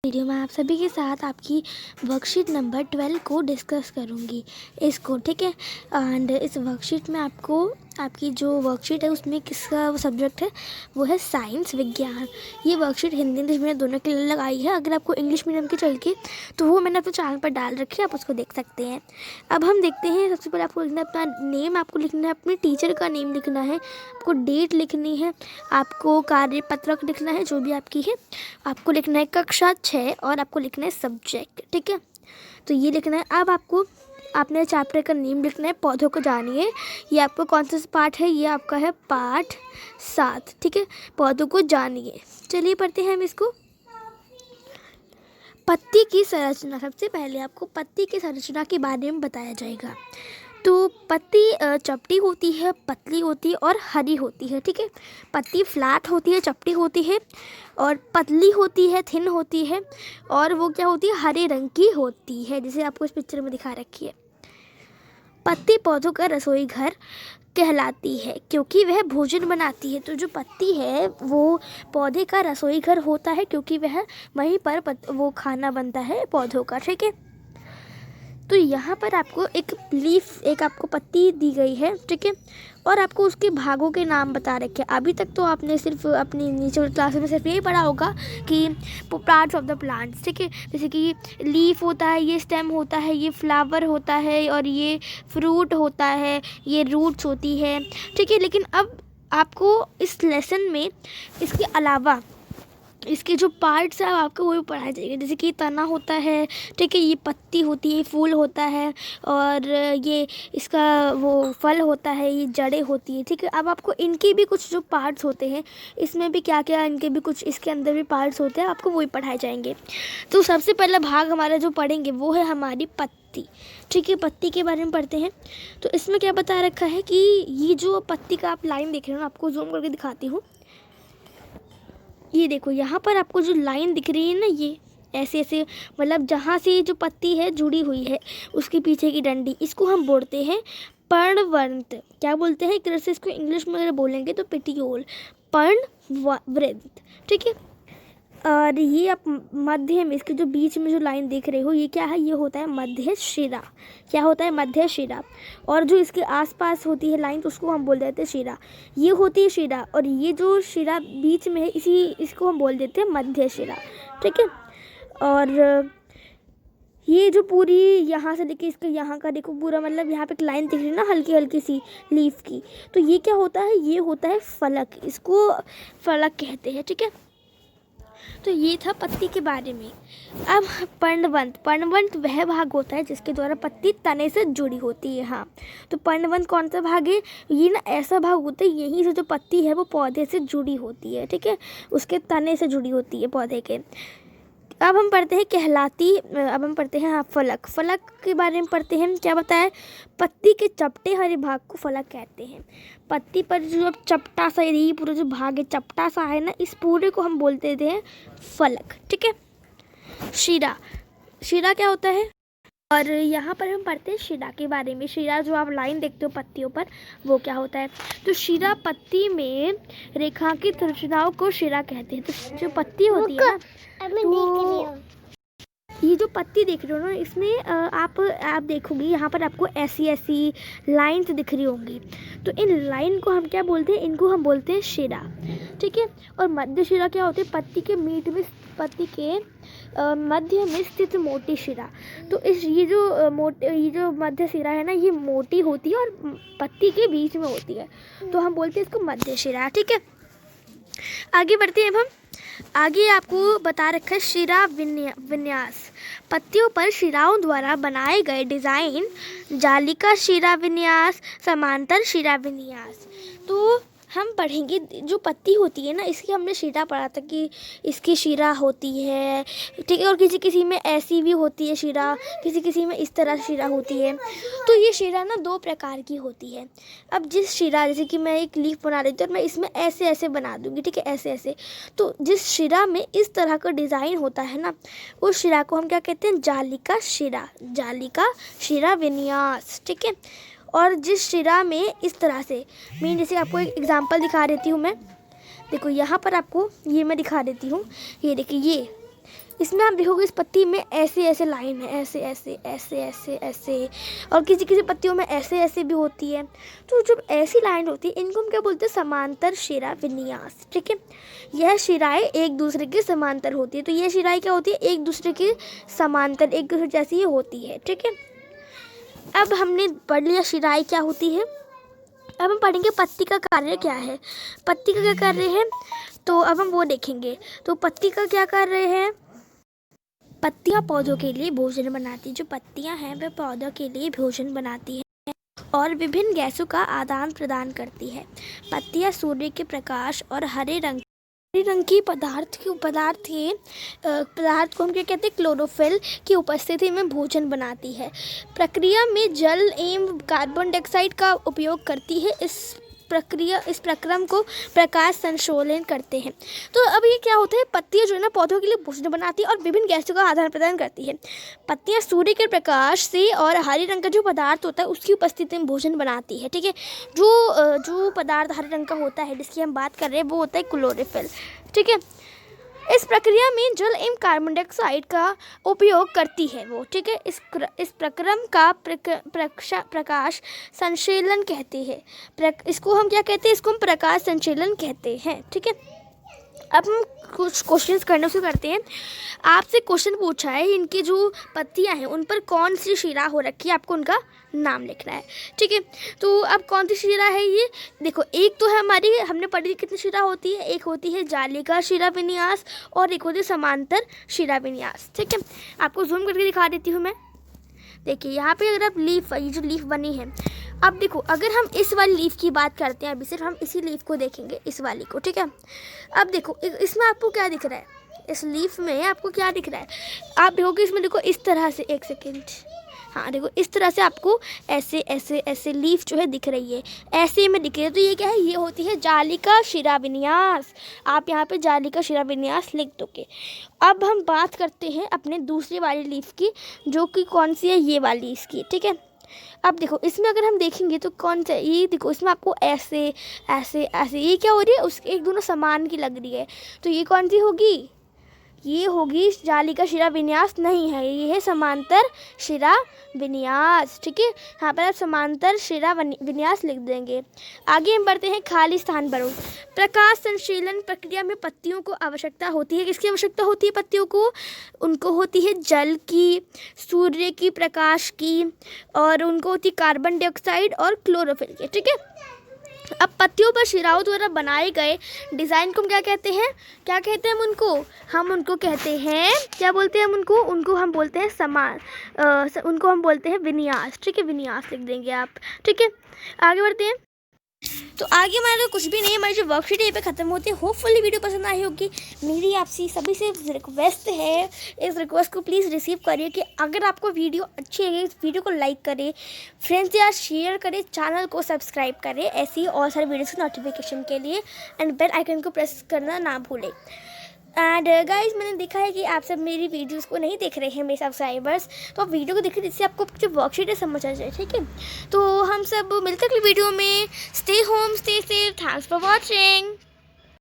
Video में आप सभी के साथ आपकी वर्कशीट नंबर 12 को डिस्कस करूंगी इसको, ठीक है। एंड इस वर्कशीट में आपको आपकी जो वर्कशीट है उसमें किसका सब्जेक्ट है, वो है साइंस विज्ञान। ये वर्कशीट हिंदी इंग्लिश मीडियम दोनों के लिए लगाई है। अगर आपको इंग्लिश मीडियम की चाहिए तो वो मैंने अपने चैनल पर डाल रखी है, आप उसको देख सकते हैं। अब हम देखते हैं। सबसे पहले आपको लिखना है अपना नेम, आपको लिखना है अपने टीचर का नेम लिखना है, आपको डेट लिखनी है, आपको कार्यपत्रक लिखना है जो भी आपकी है, आपको लिखना है कक्षा 6 और आपको लिखना है सब्जेक्ट, ठीक है। तो ये लिखना है। अब आपने चैप्टर का नेम लिखना है। पौधों को जानिए, ये आपको कौन सा पार्ट है, ये आपका है पाठ 7, ठीक है। पौधों को जानिए। चलिए पढ़ते हैं हम इसको। पत्ती की संरचना। सबसे पहले आपको पत्ती की संरचना के बारे में बताया जाएगा। तो पत्ती चपटी होती है, पतली होती है और हरी होती है, ठीक है। पत्ती फ्लैट होती है, चपटी होती है और पतली होती है, थिन होती है और वो क्या होती है, हरे रंग की होती है, जैसे आपको इस पिक्चर में दिखा रखी है। पत्ती पौधों का रसोई घर कहलाती है क्योंकि वह भोजन बनाती है। तो जो पत्ती है वो पौधे का रसोई घर होता है क्योंकि वह वहीं पर वो खाना बनता है पौधों का, ठीक है। तो यहाँ पर आपको एक आपको पत्ती दी गई है, ठीक है, और आपको उसके भागों के नाम बता रखे हैं। अभी तक तो आपने सिर्फ अपनी नीचे क्लास में सिर्फ यही पढ़ा होगा कि पार्ट्स ऑफ द प्लांट्स, ठीक है। जैसे कि लीफ होता है, ये स्टेम होता है, ये फ्लावर होता है और ये फ्रूट होता है, ये रूट्स होती है, ठीक है। लेकिन अब आपको इस लेसन में इसके अलावा इसके जो पार्ट्स हैं आपको वो भी पढ़ाया जाएगा। जैसे कि तना होता है, ठीक है, ये पत्ती होती है, फूल होता है और ये इसका वो फल होता है, ये जड़ें होती है, ठीक है। अब आपको इनके भी कुछ जो पार्ट्स होते हैं, इसमें भी क्या क्या इनके भी कुछ इसके अंदर भी पार्ट्स होते हैं, आपको वही पढ़ाए जाएंगे। तो सबसे पहला भाग हमारा जो पढ़ेंगे वो है हमारी पत्ती, ठीक है। पत्ती के बारे में पढ़ते हैं। तो इसमें क्या बता रखा है कि ये जो पत्ती का आप लाइन देख रहे हो, आपको जूम करके दिखाती हूँ। ये देखो, यहाँ पर आपको जो लाइन दिख रही है ना, ये ऐसे ऐसे, मतलब जहाँ से जो पत्ती है जुड़ी हुई है उसके पीछे की डंडी, इसको हम बोलते हैं पर्णवृंत। क्या बोलते हैं, एक तरह से इसको इंग्लिश में अगर बोलेंगे तो पेटियोल, पर्णवृंत, ठीक है। और ये आप मध्य में इसके जो बीच में जो लाइन देख रहे हो, ये क्या है, ये होता है मध्य शिरा। क्या होता है, मध्य शिरा। और जो इसके आसपास होती है लाइन, तो उसको हम बोल देते हैं शिरा। ये होती है शिरा और ये जो शिरा बीच में है इसको हम बोल देते हैं मध्य शिरा, ठीक है। और ये जो पूरी यहाँ से देखिए, इसका यहाँ का देखो पूरा, मतलब यहाँ पे एक लाइन दिख रही है ना हल्की हल्की सी लीफ की, तो ये क्या होता है, ये होता है फलक, इसको फलक कहते हैं, ठीक है। तो ये था पत्ती के बारे में। अब पर्णवंत वह भाग होता है जिसके द्वारा पत्ती तने से जुड़ी होती है। हाँ, तो पर्णवंत कौन सा भाग है, ये ना ऐसा भाग होता है यहीं से जो पत्ती है वो पौधे से जुड़ी होती है, ठीक है, उसके तने से जुड़ी होती है पौधे के। अब हम पढ़ते हैं हाँ, फलक के बारे में पढ़ते हैं। क्या बताया, पत्ती के चपटे हरे भाग को फलक कहते हैं। पत्ती पर जो चपटा सा, ये पूरा जो भाग है चपटा सा है ना, इस पूरे को हम बोलते हैं फलक, ठीक है। शिरा क्या होता है, और यहाँ पर हम पढ़ते हैं शिरा के बारे में। शिरा जो आप लाइन देखते हो पत्तियों पर, वो क्या होता है, तो शिरा पत्ती में रेखांकित संरचनाओं को शिरा कहते हैं। तो जो पत्ती होती है ना, तो ये जो पत्ती देख रहे हो ना, इसमें आप देखोगे यहाँ पर आपको ऐसी लाइंस दिख रही होंगी। तो इन लाइन को हम क्या बोलते हैं, इनको हम बोलते हैं शिरा, ठीक है। और मध्य शिरा क्या होती है, पत्ती के मध्य में स्थित मोटी शिरा। तो ये जो मध्य शिरा है ना, ये मोटी होती है और पत्ती के बीच में होती है, तो हम बोलते हैं इसको मध्य शिरा, ठीक है। आगे बढ़ते हैं। अब हम आगे आपको बता रखा है शिरा विन्यास। पत्तियों पर शिराओं द्वारा बनाए गए डिज़ाइन, जालिका शिरा विन्यास, समांतर शिरा विन्यास। तो हम पढ़ेंगे जो पत्ती होती है ना, इसकी हमने शिरा पढ़ा था कि इसकी शिरा होती है, ठीक है। और किसी किसी में ऐसी भी होती है शिरा, किसी में इस तरह शिरा होती है। तो ये शिरा ना 2 प्रकार की होती है। अब जिस शिरा, जैसे कि मैं एक लीफ बना रही थी और मैं इसमें ऐसे ऐसे बना दूंगी, ठीक है, ऐसे ऐसे, तो जिस शिरा में इस तरह का डिज़ाइन होता है ना, उस शिरा को हम क्या कहते हैं, जालिका शिरा विन्यास, ठीक है। और जिस शिरा में इस तरह से, मैं जैसे आपको एक एग्जांपल दिखा देती हूँ मैं, देखो यहाँ पर आपको ये मैं दिखा देती हूँ। ये देखिए, इसमें आप देखोगे इस पत्ती में ऐसे ऐसे लाइन है, ऐसे ऐसे ऐसे ऐसे ऐसे, और किसी किसी पत्तियों में ऐसे ऐसे भी होती है। तो जब ऐसी लाइन होती है इनको हम क्या बोलते हैं, समांतर शिरा विन्यास। ठीक है, यह शिराएं एक दूसरे के समांतर होती है। तो यह शिराएं क्या होती है, एक दूसरे के समांतर, एक दूसरे जैसी ही होती है। ठीक है, अब हमने पढ़ लिया शिराएं क्या होती है। अब हम पढ़ेंगे पत्ती का कार्य क्या है। पत्ती का क्या कार्य है, तो अब हम वो देखेंगे। तो पत्ती का क्या कार्य है, पत्तियां पौधों के लिए भोजन बनाती, जो पत्तियां हैं वे पौधों के लिए भोजन बनाती हैं और विभिन्न गैसों का आदान प्रदान करती है। पत्तियां सूर्य के प्रकाश और हरे रंग की पदार्थ को हम क्या कहते हैं, क्लोरोफिल की उपस्थिति में भोजन बनाती है। प्रक्रिया में जल एवं कार्बन डाइऑक्साइड का उपयोग करती है। इस प्रक्रम को प्रकाश संश्लेषण करते हैं। तो अब ये क्या होता है, पत्तियां जो है ना पौधों के लिए भोजन बनाती है और विभिन्न गैसों का आदान प्रदान करती है। पत्तियां सूर्य के प्रकाश से और हरे रंग का जो पदार्थ होता है उसकी उपस्थिति में भोजन बनाती है। ठीक है, जो पदार्थ हरे रंग का होता है जिसकी हम बात कर रहे हैं वो होता है क्लोरोफिल। ठीक है, इस प्रक्रिया में जल एवं कार्बन डाइऑक्साइड का उपयोग करती है वो। ठीक है, इस प्रक्रम का प्रकाश संश्लेषण कहते हैं। इसको हम क्या कहते हैं, इसको हम प्रकाश संश्लेषण कहते हैं। ठीक है, अब हम कुछ क्वेश्चंस करने से करते हैं। आपसे क्वेश्चन पूछा है, इनकी जो पत्तियां हैं उन पर कौन सी शिरा हो रखी है, आपको उनका नाम लिखना है। ठीक है, तो अब कौन सी शिरा है ये देखो, एक तो है हमारी, हमने पढ़ी कितनी शिरा होती है, एक होती है जालिका शिरा विन्यास और एक होती है समांतर शिरा विन्यास। ठीक है, आपको जूम करके दिखा देती हूँ मैं। देखिए यहाँ पे अगर आप लीफ, ये जो लीफ बनी है, अब देखो अगर हम इस वाली लीफ की बात करते हैं, अभी सिर्फ हम इसी लीफ को देखेंगे, इस वाली को। ठीक है, अब देखो इसमें आपको क्या दिख रहा है, इस लीफ में आपको क्या दिख रहा है, आप देखोगे इसमें देखो इस तरह से, एक सेकेंड, हाँ देखो इस तरह से आपको ऐसे ऐसे ऐसे लीफ जो है दिख रही है, ऐसे में दिख रही है। तो ये क्या है, ये होती है जालिका शिरा विन्यास। आप यहाँ पे जालिका शिरा विन्यास लिख दोगे। अब हम बात करते हैं अपने दूसरी वाली लीफ की, जो कि कौन सी है, ये वाली इसकी। ठीक है, अब देखो इसमें अगर हम देखेंगे तो कौन सा, ये देखो इसमें आपको ऐसे ऐसे ऐसे, ये क्या हो रही है, उसके एक दोनों समान की लग रही है। तो ये कौन सी होगी, ये होगी जालिका शिरा विन्यास नहीं है, ये है समांतर शिरा विन्यास। ठीक है, यहाँ पर आप समांतर शिरा विन्यास लिख देंगे। आगे हम बढ़ते हैं, खाली स्थान भरो। प्रकाश संश्लेषण प्रक्रिया में पत्तियों को आवश्यकता होती है, किसकी आवश्यकता होती है पत्तियों को, उनको होती है जल की, सूर्य की प्रकाश की, और उनको होती है कार्बन डाइऑक्साइड और क्लोरोफिल की। ठीक है, अब पत्तियों पर शिराओं द्वारा बनाए गए डिज़ाइन को हम क्या कहते हैं, क्या कहते हैं हम उनको कहते हैं, क्या बोलते हैं उनको हम बोलते हैं उनको हम बोलते हैं विन्यास। ठीक है, विन्यास लिख देंगे आप। ठीक है, आगे बढ़ते हैं। तो आगे हमारा तो कुछ भी नहीं, हमारी जो वर्कशीट है पे ख़त्म होती है। होपफुली वीडियो पसंद आई होगी। मेरी आपसे सभी से रिक्वेस्ट है, इस रिक्वेस्ट को प्लीज़ रिसीव करिए कि अगर आपको वीडियो अच्छी लगे इस वीडियो को लाइक करें, फ्रेंड्स यार शेयर करें, चैनल को सब्सक्राइब करें ऐसी और सारे वीडियोज़ की नोटिफिकेशन के लिए, एंड बेल आइकन को प्रेस करना ना भूलें। एंड गाइज मैंने देखा है कि आप सब मेरी वीडियोस को नहीं देख रहे हैं, मेरे सब्सक्राइबर्स, तो आप वीडियो को देखें जिससे आपको जो वर्कशीट है समझ आ जाए। ठीक है, तो हम सब मिलते हैं अगली वीडियो में। Stay home, stay safe, thanks for watching.